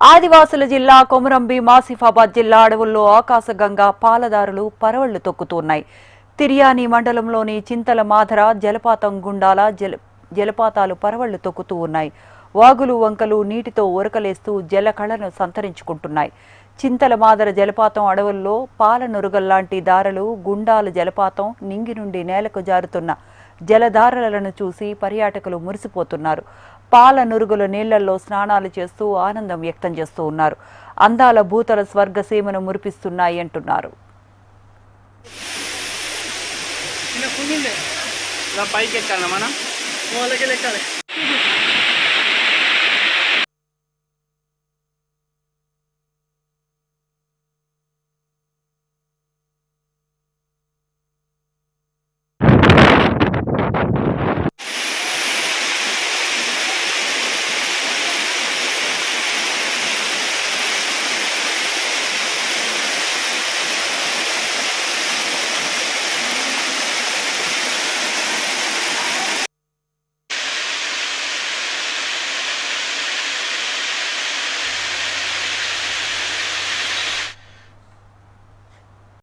ఆదివాసుల జిల్లా కొమురంభీం ఆసిఫాబాద్ జిల్లా అడవుల్లో ఆకాశగంగా పాలదారులు పరవళ్లు తొక్కుతున్నాయి. తిర్యాని మండలంలోని చింతల మాధర జలపాతం గుండాల జలపాతాలు పరవళ్లు తొక్కుతూ ఉన్నాయి. వాగులు వంకలు నీటితో ఉరకలేస్తూ జలకళను సంతరించుకుంటున్నాయి. చింతల మాధర జలపాతం అడవుల్లో పాల నురుగల్లాంటి దారలు గుండాల జలపాతం నింగి నుండి నేలకు జారుతున్న జలధారలను చూసి పర్యాటకులు మురిసిపోతున్నారు. పాల నురుగుల నీళ్లలో స్నానాలు చేస్తూ ఆనందం వ్యక్తం చేస్తూ ఉన్నారు. అందాల భూతల స్వర్గసీమను మురిపిస్తున్నాయి అంటున్నారు. పైకి ఎక్కాలి మనం